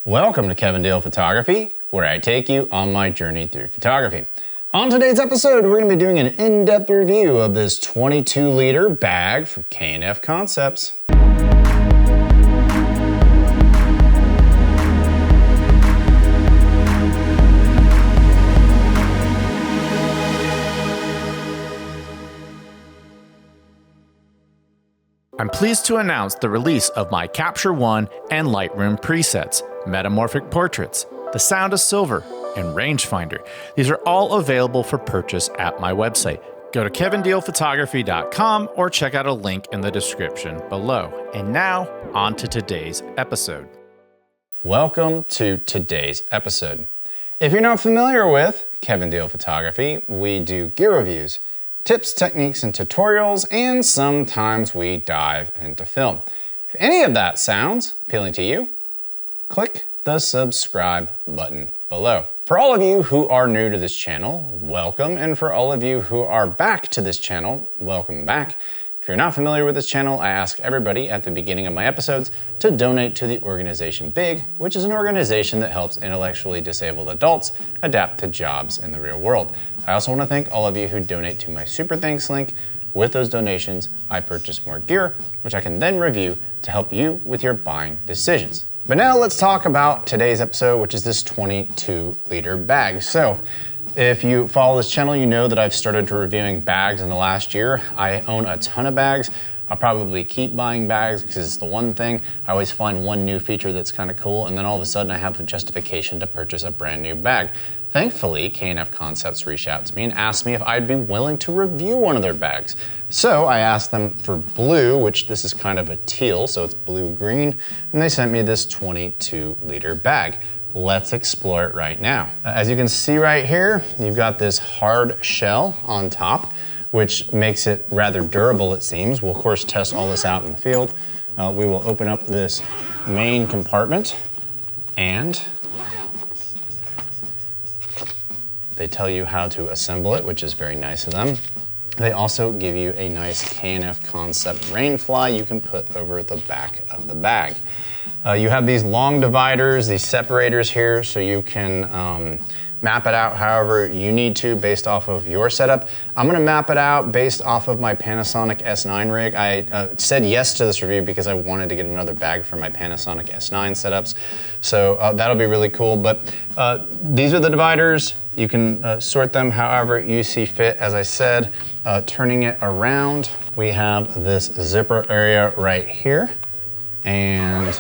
Welcome to Kevin Dale Photography, where I take you on my journey through photography. On today's episode, we're going to be doing an in-depth review of this 22-liter bag from K&F Concepts. I'm pleased to announce the release of my Capture One and Lightroom presets, Metamorphic Portraits, The Sound of Silver, and Rangefinder. These are all available for purchase at my website. Go to kevindalephotography.com or check out a link in the description below. And now, on to today's episode. Welcome to today's episode. If you're not familiar with Kevin Dale Photography, we do gear reviews, tips, techniques, and tutorials, and sometimes we dive into film. If any of that sounds appealing to you, click the subscribe button below. For all of you who are new to this channel, welcome, and for all of you who are back to this channel, welcome back. If you're not familiar with this channel, I ask everybody at the beginning of my episodes to donate to the organization BIG, which is an organization that helps intellectually disabled adults adapt to jobs in the real world. I also want to thank all of you who donate to my Super Thanks link. With those donations, I purchase more gear, which I can then review to help you with your buying decisions. But now let's talk about today's episode, which is this 22-liter bag. So if you follow this channel, you know that I've started to reviewing bags in the last year. I own a ton of bags. I'll probably keep buying bags because it's the one thing. I always find one new feature that's kind of cool, and then all of a sudden I have the justification to purchase a brand new bag. Thankfully, K&F Concepts reached out to me and asked me if I'd be willing to review one of their bags. So I asked them for blue, which this is kind of a teal, so it's blue-green, and they sent me this 22-liter bag. Let's explore it right now. As you can see right here, you've got this hard shell on top, which makes it rather durable, it seems. We'll of course test all this out in the field. We will open up this main compartment, and they tell you how to assemble it, which is very nice of them. They also give you a nice K&F Concept rainfly you can put over the back of the bag. You have these long dividers, these separators here, so you can map it out however you need to based off of your setup. I'm gonna map it out based off of my Panasonic S9 rig. I said yes to this review because I wanted to get another bag for my Panasonic S9 setups. So that'll be really cool, but these are the dividers. You can sort them however you see fit. As I said, turning it around, we have this zipper area right here, and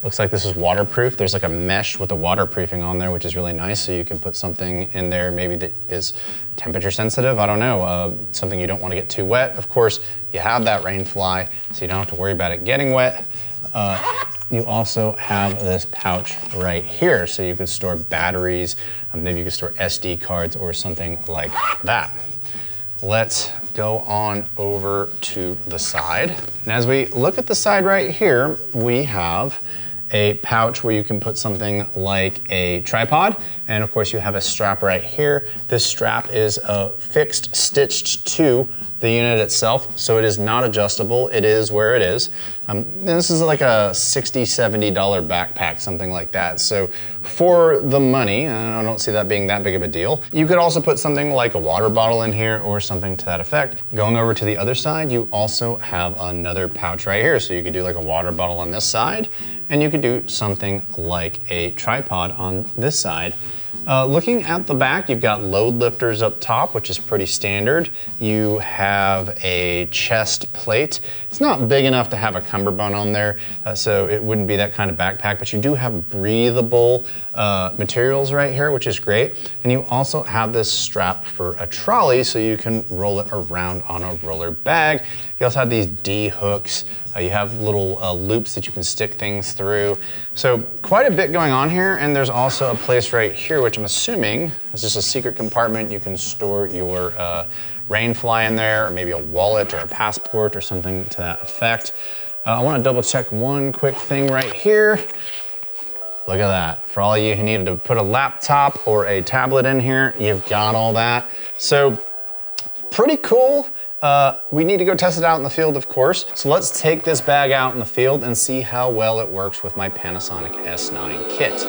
looks like this is waterproof. There's like a mesh with the waterproofing on there, which is really nice. So you can put something in there maybe that is temperature sensitive. I don't know, something you don't want to get too wet. Of course, you have that rain fly, so you don't have to worry about it getting wet. You also have this pouch right here, so you could store batteries, maybe you could store SD cards or something like that. Let's go on over to the side. And as we look at the side right here, we have a pouch where you can put something like a tripod. And of course you have a strap right here. This strap is fixed, stitched to the unit itself, so it is not adjustable. It is where it is. This is like a $60, $70 backpack, something like that. So for the money, I don't see that being that big of a deal. You could also put something like a water bottle in here or something to that effect. Going over to the other side, you also have another pouch right here. So you could do like a water bottle on this side, and you could do something like a tripod on this side. Looking at the back, you've got load lifters up top, which is pretty standard. You have a chest plate. It's not big enough to have a cummerbund on there, so it wouldn't be that kind of backpack, but you do have breathable materials right here, which is great. And you also have this strap for a trolley, so you can roll it around on a roller bag. You also have these D hooks. You have little loops that you can stick things through. So quite a bit going on here, and there's also a place right here, which I'm assuming is just a secret compartment. You can store your rain fly in there, or maybe a wallet or a passport or something to that effect. I wanna double check one quick thing right here. Look at that. For all of you who needed to put a laptop or a tablet in here, you've got all that. So pretty cool. We need to go test it out in the field, of course. So let's take this bag out in the field and see how well it works with my Panasonic S9 kit.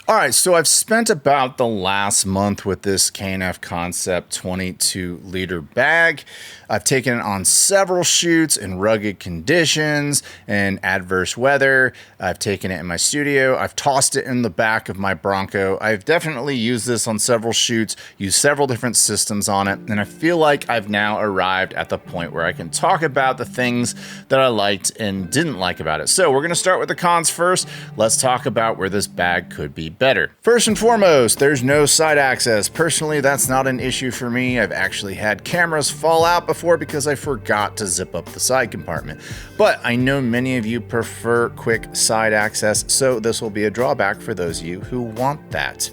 All right, so I've spent about the last month with this K&F Concept 22-liter bag. I've taken it on several shoots in rugged conditions and adverse weather. I've taken it in my studio. I've tossed it in the back of my Bronco. I've definitely used this on several shoots, used several different systems on it, and I feel like I've now arrived at the point where I can talk about the things that I liked and didn't like about it. So we're gonna start with the cons first. Let's talk about where this bag could be better. First and foremost, there's no side access. Personally, that's not an issue for me. I've actually had cameras fall out before because I forgot to zip up the side compartment. But I know many of you prefer quick side access, so this will be a drawback for those of you who want that.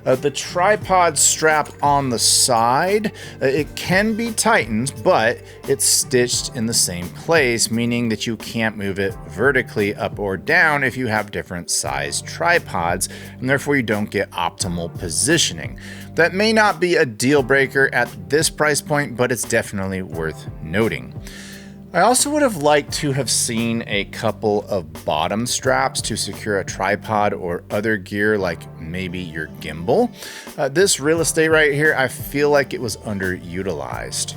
The tripod strap on the side, it can be tightened, but it's stitched in the same place, meaning that you can't move it vertically up or down if you have different size tripods, and therefore you don't get optimal positioning. That may not be a deal breaker at this price point, but it's definitely worth noting. I also would have liked to have seen a couple of bottom straps to secure a tripod or other gear, like maybe your gimbal. This real estate right here, I feel like it was underutilized.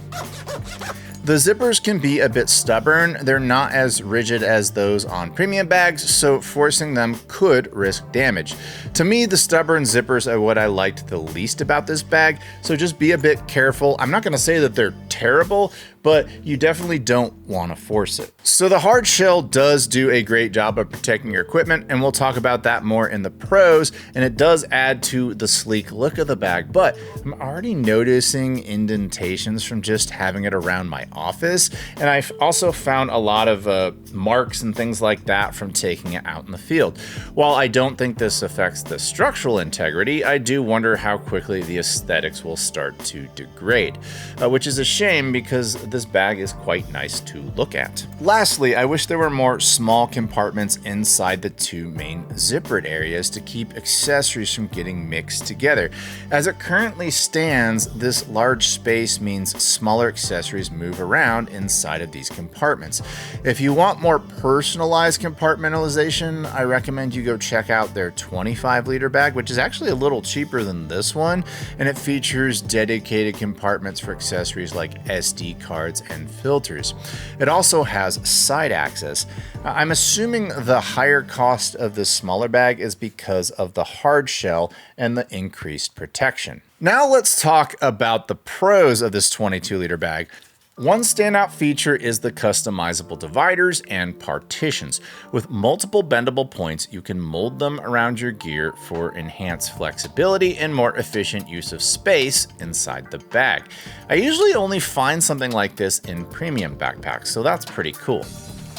The zippers can be a bit stubborn. They're not as rigid as those on premium bags, so forcing them could risk damage. To me, the stubborn zippers are what I liked the least about this bag, so just be a bit careful. I'm not gonna say that they're terrible, but you definitely don't want to force it. So the hard shell does do a great job of protecting your equipment, and we'll talk about that more in the pros, and it does add to the sleek look of the bag, but I'm already noticing indentations from just having it around my office, and I've also found a lot of marks and things like that from taking it out in the field. While I don't think this affects the structural integrity, I do wonder how quickly the aesthetics will start to degrade, which is a shame because this bag is quite nice to look at. Lastly, I wish there were more small compartments inside the two main zippered areas to keep accessories from getting mixed together. As it currently stands, this large space means smaller accessories move around inside of these compartments. If you want more personalized compartmentalization, I recommend you go check out their 25-liter bag, which is actually a little cheaper than this one, and it features dedicated compartments for accessories like SD cards and filters. It also has side access. I'm assuming the higher cost of this smaller bag is because of the hard shell and the increased protection. Now let's talk about the pros of this 22-liter bag. One standout feature is the customizable dividers and partitions. With multiple bendable points, you can mold them around your gear for enhanced flexibility and more efficient use of space inside the bag. I usually only find something like this in premium backpacks, so that's pretty cool.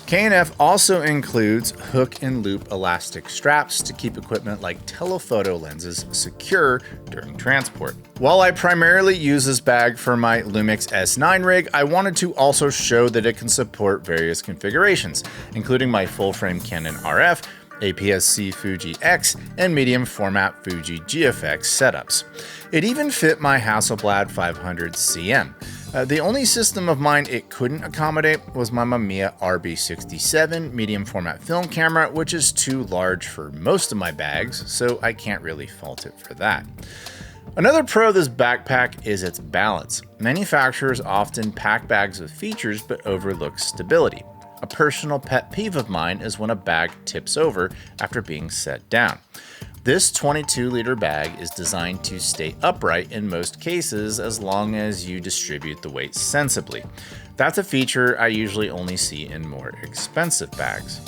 K&F also includes hook and loop elastic straps to keep equipment like telephoto lenses secure during transport. While I primarily use this bag for my Lumix S9 rig, I wanted to also show that it can support various configurations, including my full-frame Canon RF, APS-C Fuji X, and medium format Fuji GFX setups. It even fit my Hasselblad 500 CM. The only system of mine it couldn't accommodate was my Mamiya RB67 medium format film camera, which is too large for most of my bags, so I can't really fault it for that. Another pro of this backpack is its balance. Manufacturers often pack bags with features but overlook stability. A personal pet peeve of mine is when a bag tips over after being set down. This 22-liter bag is designed to stay upright in most cases as long as you distribute the weight sensibly. That's a feature I usually only see in more expensive bags.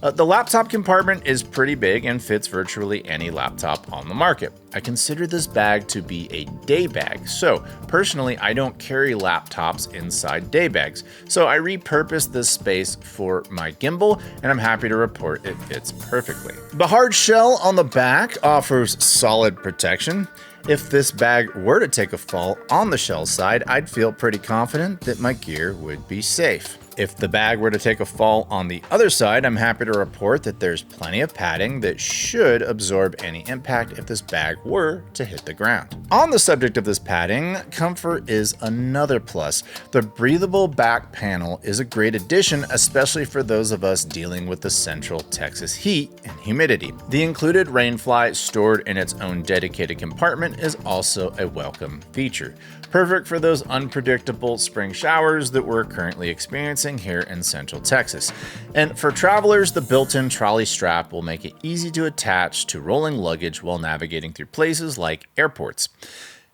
The laptop compartment is pretty big and fits virtually any laptop on the market. I consider this bag to be a day bag, so personally I don't carry laptops inside day bags, so I repurposed this space for my gimbal and I'm happy to report it fits perfectly. The hard shell on the back offers solid protection. If this bag were to take a fall on the shell side, I'd feel pretty confident that my gear would be safe. If the bag were to take a fall on the other side, I'm happy to report that there's plenty of padding that should absorb any impact if this bag were to hit the ground. On the subject of this padding, comfort is another plus. The breathable back panel is a great addition, especially for those of us dealing with the central Texas heat and humidity. The included rainfly stored in its own dedicated compartment is also a welcome feature. Perfect for those unpredictable spring showers that we're currently experiencing here in Central Texas. And for travelers, the built-in trolley strap will make it easy to attach to rolling luggage while navigating through places like airports.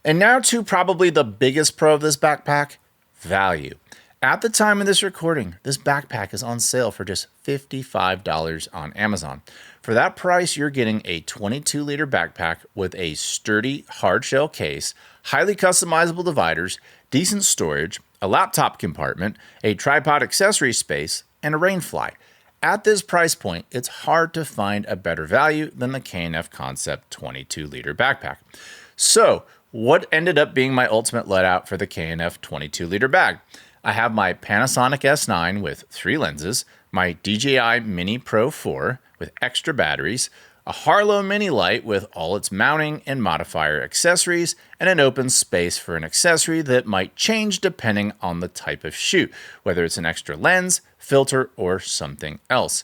And now to probably the biggest pro of this backpack, value. At the time of this recording, this backpack is on sale for just $55 on Amazon. For that price, you're getting a 22-liter backpack with a sturdy hard shell case, highly customizable dividers, decent storage, a laptop compartment, a tripod accessory space, and a rainfly. At this price point, it's hard to find a better value than the K&F Concept 22-liter backpack. So, what ended up being my ultimate let-out for the K&F 22-liter bag? I have my Panasonic S9 with 3 lenses, my DJI Mini Pro 4 with extra batteries, a Harlow Mini Light with all its mounting and modifier accessories, and an open space for an accessory that might change depending on the type of shoot, whether it's an extra lens, filter, or something else.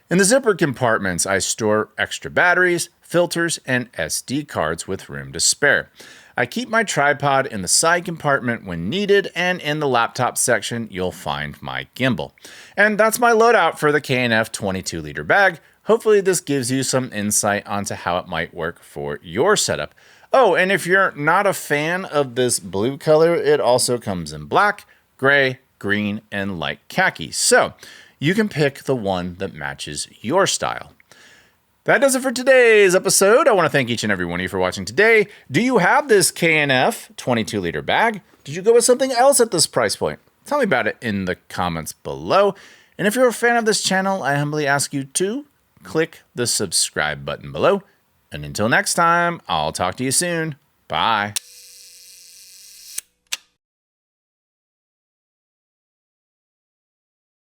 In the zipper compartments, I store extra batteries, filters, and SD cards with room to spare. I keep my tripod in the side compartment when needed, and in the laptop section, you'll find my gimbal. And that's my loadout for the K&F 22-liter bag. Hopefully this gives you some insight onto how it might work for your setup. Oh, and if you're not a fan of this blue color, it also comes in black, gray, green, and light khaki. So you can pick the one that matches your style. That does it for today's episode. I want to thank each and every one of you for watching today. Do you have this K&F 22-liter bag? Did you go with something else at this price point? Tell me about it in the comments below. And if you're a fan of this channel, I humbly ask you to click the subscribe button below. And until next time, I'll talk to you soon. Bye.